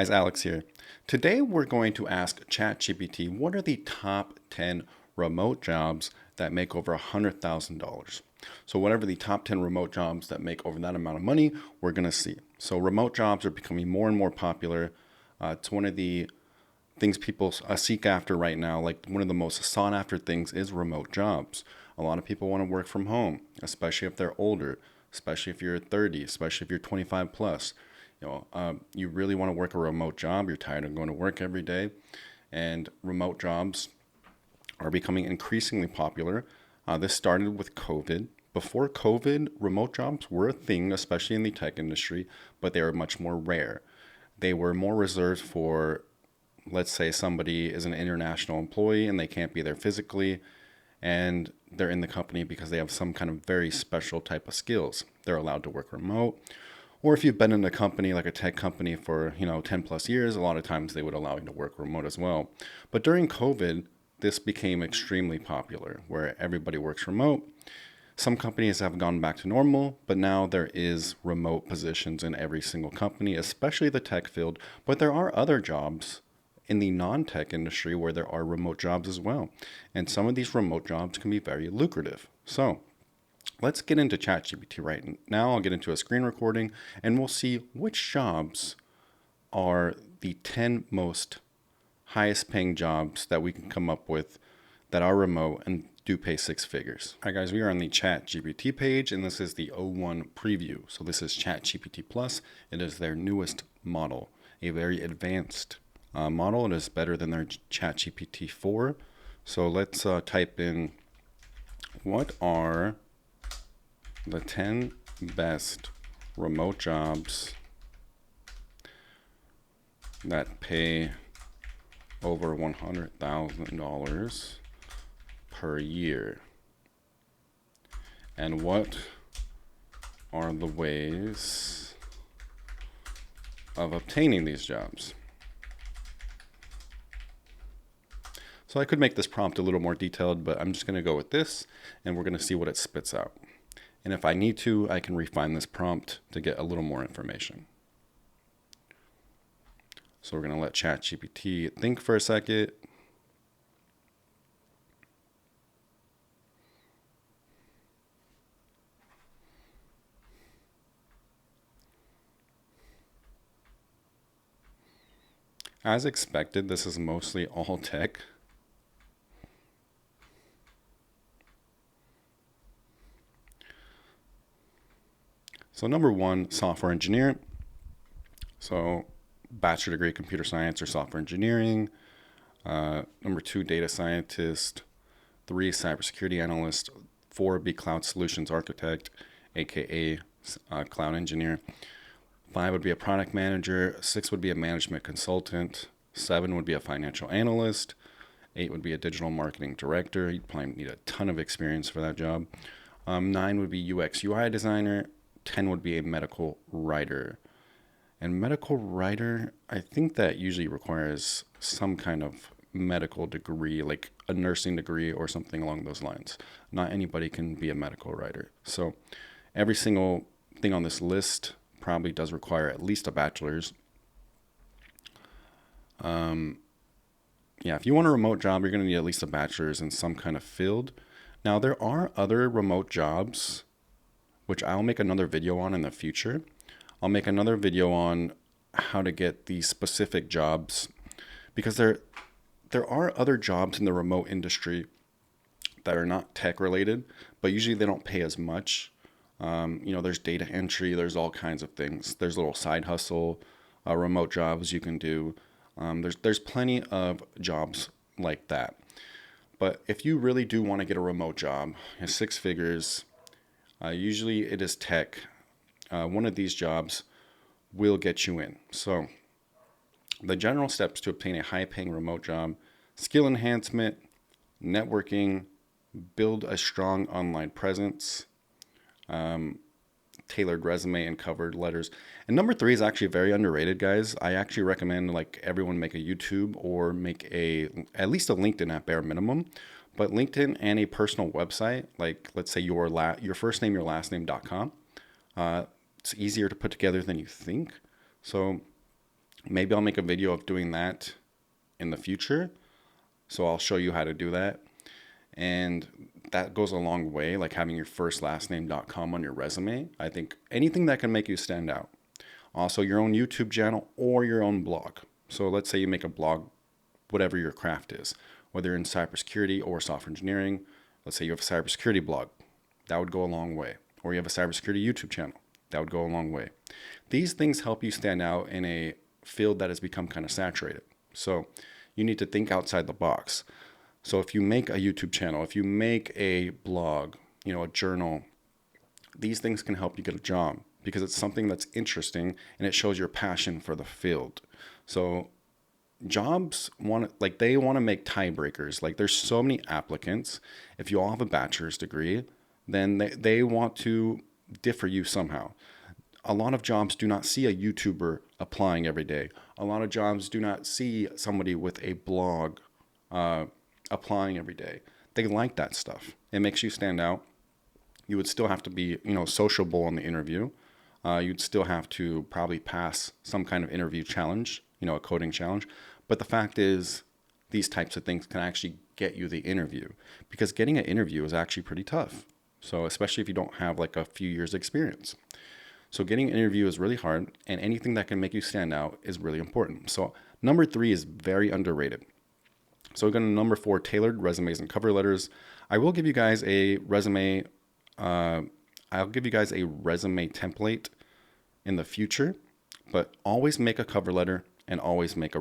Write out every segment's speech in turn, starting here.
Guys, Alex here. Today we're going to ask ChatGPT what are the top 10 remote jobs that make over $100,000. So whatever the top 10 remote jobs that make over that amount of money, we're going to see. So remote jobs are becoming more and more popular. It's one of the things people seek after right now. Like one of the most sought after things is remote jobs. A lot of people want to work from home, especially if they're older, especially if you're 30, especially if you're 25 plus. You really want to work a remote job. You're tired of going to work every day, and remote jobs are becoming increasingly popular. This started with COVID. Before COVID, remote jobs were a thing, especially in the tech industry, but they were much more rare. They were more reserved for, let's say somebody is an international employee and they can't be there physically, and they're in the company because they have some kind of very special type of skills. They're allowed to work remote. Or if you've been in a company like a tech company for 10 plus years, a lot of times they would allow you to work remote as well. But during COVID, this became extremely popular where everybody works remote. Some companies have gone back to normal, but now there is remote positions in every single company, especially the tech field. But there are other jobs in the non-tech industry where there are remote jobs as well. And some of these remote jobs can be very lucrative. So let's get into ChatGPT right now. I'll get into a screen recording and we'll see which jobs are the 10 most highest paying jobs that we can come up with that are remote and do pay six figures. All right, guys, we are on the ChatGPT page and this is the O1 preview. So this is ChatGPT Plus. It is their newest model, a very advanced model. It is better than their ChatGPT 4. So let's type in what are the 10 best remote jobs that pay over $100,000 per year. And what are the ways of obtaining these jobs? So I could make this prompt a little more detailed, but I'm just going to go with this and we're going to see what it spits out. And if I need to, I can refine this prompt to get a little more information. So we're going to let ChatGPT think for a second. As expected, this is mostly all tech. So number one, software engineer. So bachelor degree, computer science or software engineering. Number two, data scientist. Three, cybersecurity analyst. Four would be cloud solutions architect, aka cloud engineer. Five would be a product manager. Six would be a management consultant. Seven would be a financial analyst. Eight would be a digital marketing director. You'd probably need a ton of experience for that job. Nine would be UX UI designer. 10 would be a medical writer. And medical writer, I think that usually requires some kind of medical degree, like a nursing degree or something along those lines. Not anybody can be a medical writer. So every single thing on this list probably does require at least a bachelor's. If you want a remote job, you're going to need at least a bachelor's in some kind of field. Now, there are other remote jobs which I'll make another video on in the future. I'll make another video on how to get these specific jobs because there are other jobs in the remote industry that are not tech related, but usually they don't pay as much. There's data entry, there's all kinds of things. There's little side hustle, remote jobs you can do. There's plenty of jobs like that. But if you really do want to get a remote job, six figures, usually it is tech. One of these jobs will get you in. So the general steps to obtain a high-paying remote job: skill enhancement, networking, build a strong online presence, tailored resume and covered letters. And number three is actually very underrated, guys. I actually recommend everyone make a YouTube or make at least a LinkedIn at bare minimum. But LinkedIn and a personal website, like let's say your first name, your last name.com, it's easier to put together than you think. So Maybe I'll make a video of doing that in the future. So I'll show you how to do that. And that goes a long way, like having your first last name.com on your resume. I think anything that can make you stand out. Also, your own YouTube channel or your own blog. So let's say you make a blog, whatever your craft is, whether in cybersecurity or software engineering. Let's say you have a cybersecurity blog. That would go a long way. Or you have a cybersecurity YouTube channel. That would go a long way. These things help you stand out in a field that has become kind of saturated. So you need to think outside the box. So if you make a YouTube channel, if you make a blog, a journal, these things can help you get a job because it's something that's interesting and it shows your passion for the field. So jobs they want to make tiebreakers. Like there's so many applicants. If you all have a bachelor's degree, then they want to differ you somehow. A lot of jobs do not see a YouTuber applying every day. A lot of jobs do not see somebody with a blog applying every day. They like that stuff. It makes you stand out. You would still have to be, sociable in the interview. You'd still have to probably pass some kind of interview challenge, a coding challenge. But the fact is, these types of things can actually get you the interview because getting an interview is actually pretty tough. So especially if you don't have like a few years experience. So getting an interview is really hard, and anything that can make you stand out is really important. So number 3 is very underrated. So we're going to number 4, tailored resumes and cover letters. I will give you guys a resume. I'll give you guys a resume template in the future, but always make a cover letter and always make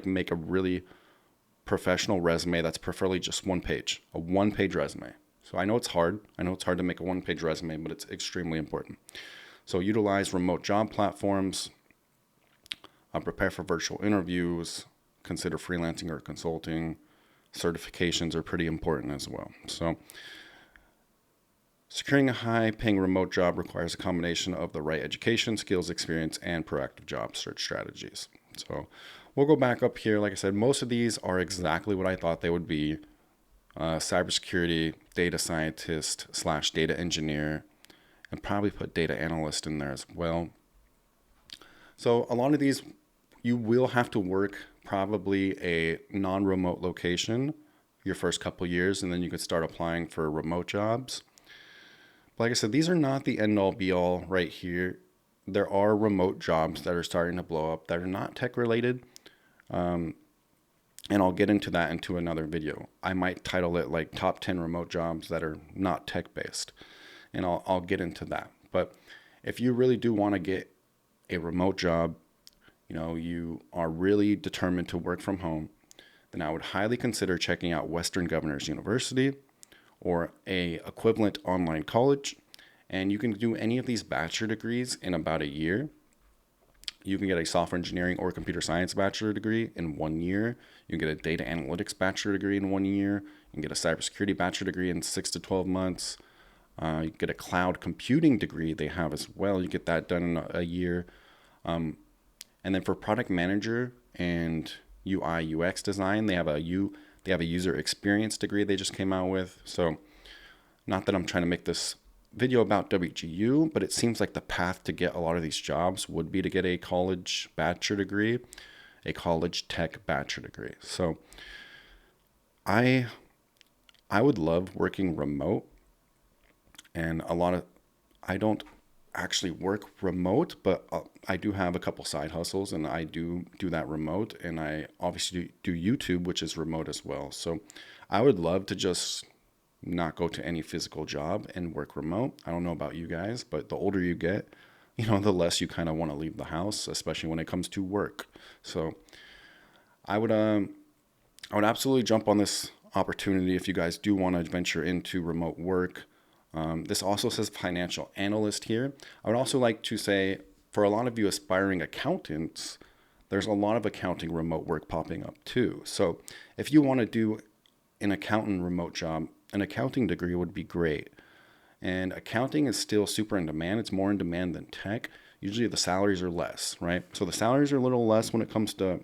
make a really professional resume that's preferably just one page, a one-page resume. So I know it's hard. I know it's hard to make a one-page resume, but it's extremely important. So utilize remote job platforms, prepare for virtual interviews, consider freelancing or consulting. Certifications are pretty important as well. So securing a high-paying remote job requires a combination of the right education, skills, experience, and proactive job search strategies. So we'll go back up here. Like I said, most of these are exactly what I thought they would be. Cybersecurity, data scientist / data engineer, and probably put data analyst in there as well. So a lot of these, you will have to work probably a non-remote location your first couple years, and then you could start applying for remote jobs. But like I said, these are not the end-all be-all right here. There are remote jobs that are starting to blow up that are not tech-related, and I'll get into that into another video. I might title it like top 10 remote jobs that are not tech-based, and I'll get into that. But if you really do want to get a remote job, you are really determined to work from home, then I would highly consider checking out Western Governors University or a equivalent online college. And you can do any of these bachelor degrees in about a year. You can get a software engineering or computer science bachelor degree in 1 year. You can get a data analytics bachelor degree in 1 year. You can get a cybersecurity bachelor degree in 6 to 12 months. You can get a cloud computing degree they have as well. You get that done in a year. And then for product manager and UI UX design, they have a user experience degree they just came out with. So not that I'm trying to make this video about WGU, but it seems like the path to get a lot of these jobs would be to get a college bachelor degree, a college tech bachelor degree. So I would love working remote, and I don't actually work remote, but I do have a couple side hustles, and I do that remote, and I obviously do YouTube, which is remote as well. So I would love to just not go to any physical job and work remote. I don't know about you guys, but the older you get, the less you kind of want to leave the house, especially when it comes to work. So I would absolutely jump on this opportunity if you guys do want to venture into remote work. This also says financial analyst here. I would also like to say, for a lot of you aspiring accountants, there's a lot of accounting remote work popping up too. So if you want to do an accountant remote job, an accounting degree would be great. And accounting is still super in demand. It's more in demand than tech. Usually the salaries are less, right? So the salaries are a little less when it comes to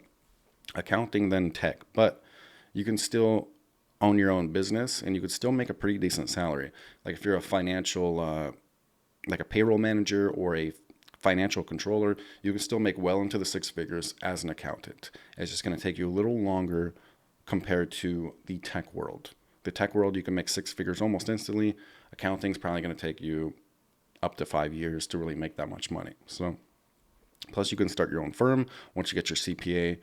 accounting than tech, but you can still own your own business and you could still make a pretty decent salary. Like if you're a financial, like a payroll manager or a financial controller, you can still make well into the six figures as an accountant. It's just going to take you a little longer compared to the tech world. The tech world, you can make six figures almost instantly. Accounting is probably going to take you up to 5 years to really make that much money. So, plus you can start your own firm once you get your CPA.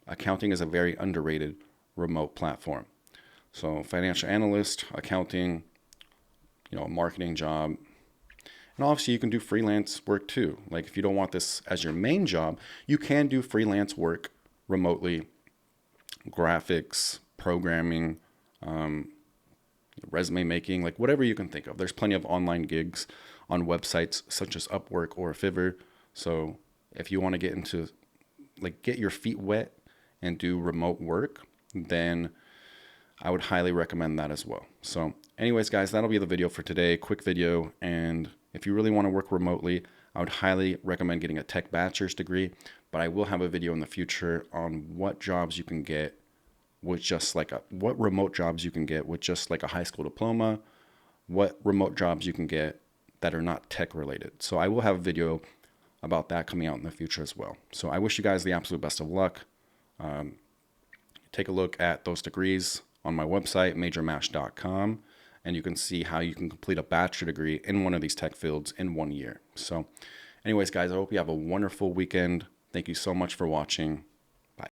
Accounting is a very underrated remote platform. So financial analyst, accounting, a marketing job. And obviously you can do freelance work too. Like if you don't want this as your main job, you can do freelance work remotely, graphics, programming, resume making, like whatever you can think of. There's plenty of online gigs on websites such as Upwork or Fiverr. So if you want to get into, get your feet wet and do remote work, then I would highly recommend that as well. So anyways, guys, that'll be the video for today. Quick video. And if you really want to work remotely, I would highly recommend getting a tech bachelor's degree. But I will have a video in the future on what jobs you can get with just what remote jobs you can get with just like a high school diploma, what remote jobs you can get that are not tech related. So I will have a video about that coming out in the future as well. So I wish you guys the absolute best of luck. Take a look at those degrees on my website, majormash.com, and you can see how you can complete a bachelor degree in one of these tech fields in 1 year. So anyways, guys, I hope you have a wonderful weekend. Thank you so much for watching.